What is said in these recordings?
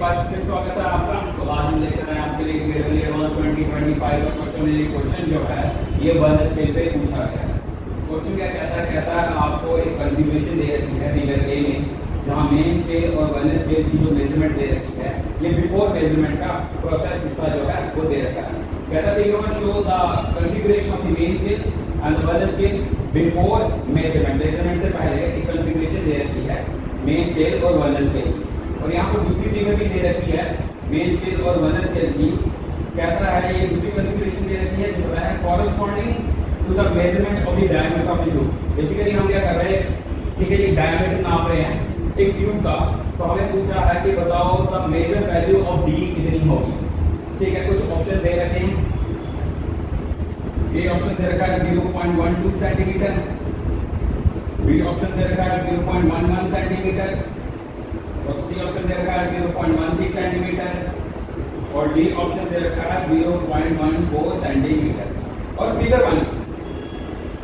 बार फिर स्वागत है आपका। तो आज हम लेकर आए आपके लिए 2025 का क्वेश्चन जो है ये वन स्केल पे पूछा गया है। क्वेश्चन क्या कहता है आपको एक कॉन्फ़िगरेशन दे रखी है फिगर ए में, जहां मेन स्केल और वन स्केल की जो मेजरमेंट दे रखी है ये बिफोर मेजरमेंट का प्रोसेस हिस्सा जो है वो दे रखा है। कहता है figure one show the configuration of the main scale and the one scale before measurement. Measurement से पहले एक कॉन्फ़िगरेशन दे रखी है मेन स्केल और वन स्केल। और यहाँ पर दूसरी फिगर भी दे रखी है मेन स्केल और वन स्केल की। कहता है ये दूसरी कॉन्फ़िगरेशन दे रखी है जो है corresponding to the measurement of the diameter of the tube. Basically हम क्या कर रहे हैं, ठीक है, ये डायमीटर नाप रहे हैं एक ट्यूब का। तो हमें पूछा है कि बताओ the measure value of D कितनी होगी। ठीक है, कुछ ऑप्शन दे रखे हैं। ये ऑप्शन दे रखा है 0.12 सेंटीमीटर, बी ऑप्शन दे रखा है 0.11 सेंटीमीटर, और सी ऑप्शन दे रखा है 0.13 सेंटीमीटर, और डी ऑप्शन दे रखा है 0.14 सेंटीमीटर। और फिगर वन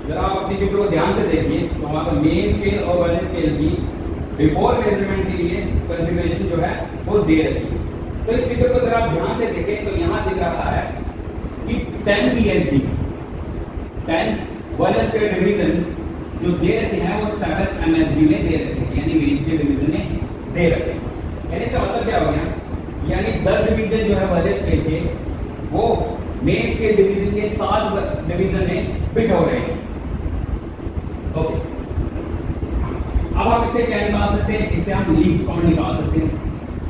जरा आप अपनी फिगर को ध्यान से देखिए तो वहां पर मेन स्केल और वन स्केल की बिफोर मेजरमेंट के लिए कॉन्फ़िगरेशन जो है वो दे रखी है। तो इस फिगर को जरा आप ध्यान से देखें तो यहाँ दिख रहा है कि 10 psd 10 वन स्केल डिवीजन जो दे रखे हैं वो 7 msd में दे रखे हैं, यानी मेन स्केल डिवीजन में दे रखे हैं। यानी इसका मतलब क्या हो गया, यानी 10 डिवीजन जो है वन स्केल के वो मेन स्केल डिवीजन के 7 डिवीजन में फिट हो रहे हैं। ओके, अब हम इससे क्या निकाल सकते हैं, इससे हम लीस्ट काउंट निकाल सकते हैं।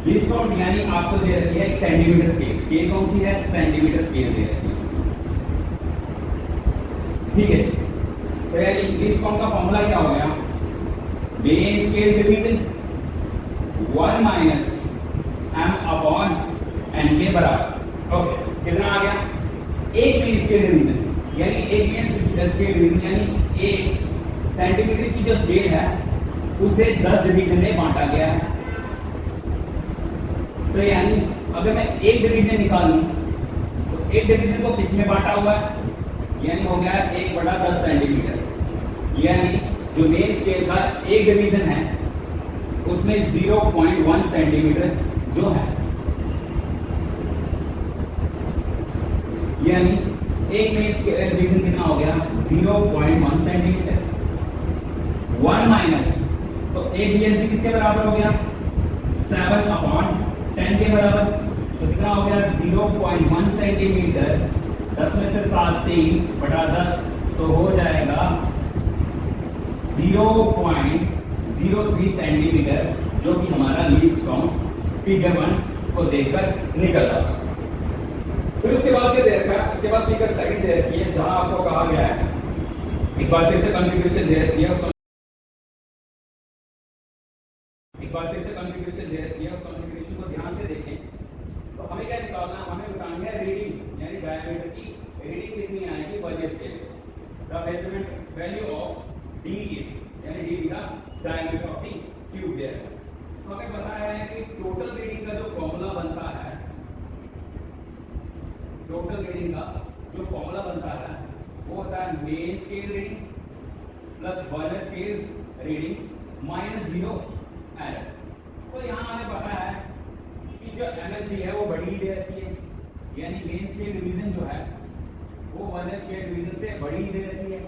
लीस्ट काउंट यानी आपको दे रखी है सेंटीमीटर स्केल। स्केल कौन सी है, सेंटीमीटर स्केल दे रखी है। ठीक है, तो यानी लीस्ट काउंट का फॉर्मूला क्या हो गया, main scale division 1 minus m upon n के बराबर। ओके, कितना आ गया, एक मेन स्केल डिवीजन, यानी एक मेन स्केल डिवीजन यानी एक सेंटीमीटर की जो स्केल है उसे 10 डिवीजन में बांटा गया है। तो यानी अगर मैं एक डिवीजन निकालूं तो एक डिवीजन को किस में बांटा हुआ है, यानी हो गया 1/10 सेंटीमीटर। यानी जो मेन स्केल का एक डिवीजन है उसमें 0.1 सेंटीमीटर जो है, यानी एक मेन स्केल डिवीजन कितना हो गया 0.1 सेंटीमीटर। 1 माइनस तो एक बीएसडी किसके बराबर हो गया 7 अपॉन 10 के बराबर। तो कितना हो गया 0.1 सेंटीमीटर, 10 में से 7 3/10 तो हो जाएगा 0.03 सेंटीमीटर, जो कि हमारा लीस्ट काउंट फिगर 1 को देखकर निकल रहा है। फिर उसके बाद क्या दे रखा है, उसके बाद फिगर सेकंड दे रखी है जहां आपको कहा गया है एक बार फिर से कॉन्फ़िगरेशन दे रखी है, एक बार फिर से कॉन्फ़िगरेशन दे रखी है। उस कॉन्फ़िगरेशन को ध्यान से देखें तो हमें क्या निकालना है, हमें बतानी है रीडिंग, यानी डायमीटर की रीडिंग कितनी आएगी one scale. The measurement value of D is, यानी D the diameter of the tube there. तो हमें बताया है कि टोटल रीडिंग का जो फॉर्मूला बनता है, टोटल रीडिंग का जो फॉर्मूला बनता है वो होता है main scale reading plus one scale reading minus 0 error. तो यहाँ हमें पता है कि जो एमएसडी है वो बड़ी दे रखी है, यानी मेन स्केल डिवीजन जो है वो वन स्केल डिवीजन से बड़ी दे रखी है,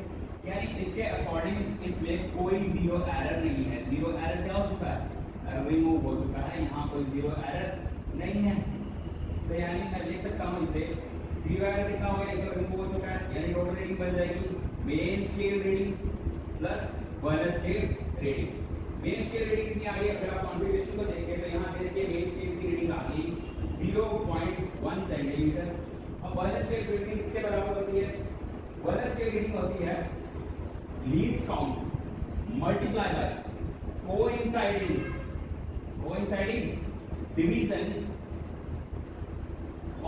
यानी इसके अकॉर्डिंग इसमें कोई 0 एरर नहीं है। 0 एरर क्या हो चुका है, रिमूव हो चुका है, यहाँ कोई 0 एरर नहीं है। तो यानी मैं लिख सकता हूँ इसे 0 एरर कितना हो गया, रिमूव हो चुका है, यानी टोटल रीडिंग बन जाएगी main scale reading plus one scale reading. Main scale reading कितनी आ गई, अगर आप कॉन्फ़िगरेशन को देखें तो यहाँ देखिए मेन स्केल की रीडिंग आ गई 0.1 सेंटीमीटर। अब वन स्केल रीडिंग किसके बराबर होती है, वन स्केल रीडिंग होती है least count multiply by coinciding division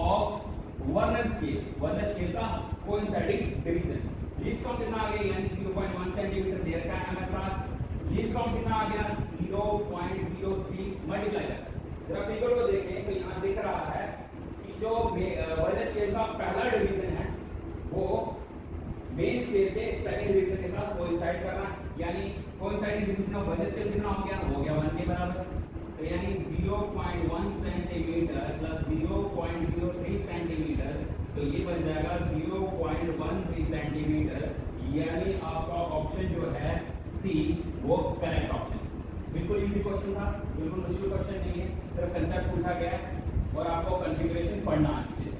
of one scale का कोइंसाइडिंग डिवीजन। लीस्ट काउंट कितना आ गया, यानी 0.1 सेंटीमीटर दे रखा है हमारे साथ। लीस्ट काउंट कितना आ गया 0.03 मल्टीप्लाई। जरा फिगर को देखें तो यहाँ दिख रहा है कि जो वन स्केल का पहला डिवीजन है वो मेन स्केल के सेकंड डिवीजन के साथ कोइंसाइड कर रहा है, यानी coinciding division of one scale कितना हो गया 1 के बराबर। तो यानी 0.1 सेंटीमीटर प्लस 0.03 सेंटीमीटर, तो ये बन जाएगा 0.13 सेंटीमीटर। यानी आपका ऑप्शन जो है सी वो करेक्ट ऑप्शन। बिल्कुल इजी क्वेश्चन था, बिल्कुल मुश्किल क्वेश्चन नहीं है, सिर्फ कंसेप्ट पूछा गया और आपको कॉन्फ़िगरेशन पढ़ना आनी चाहिए।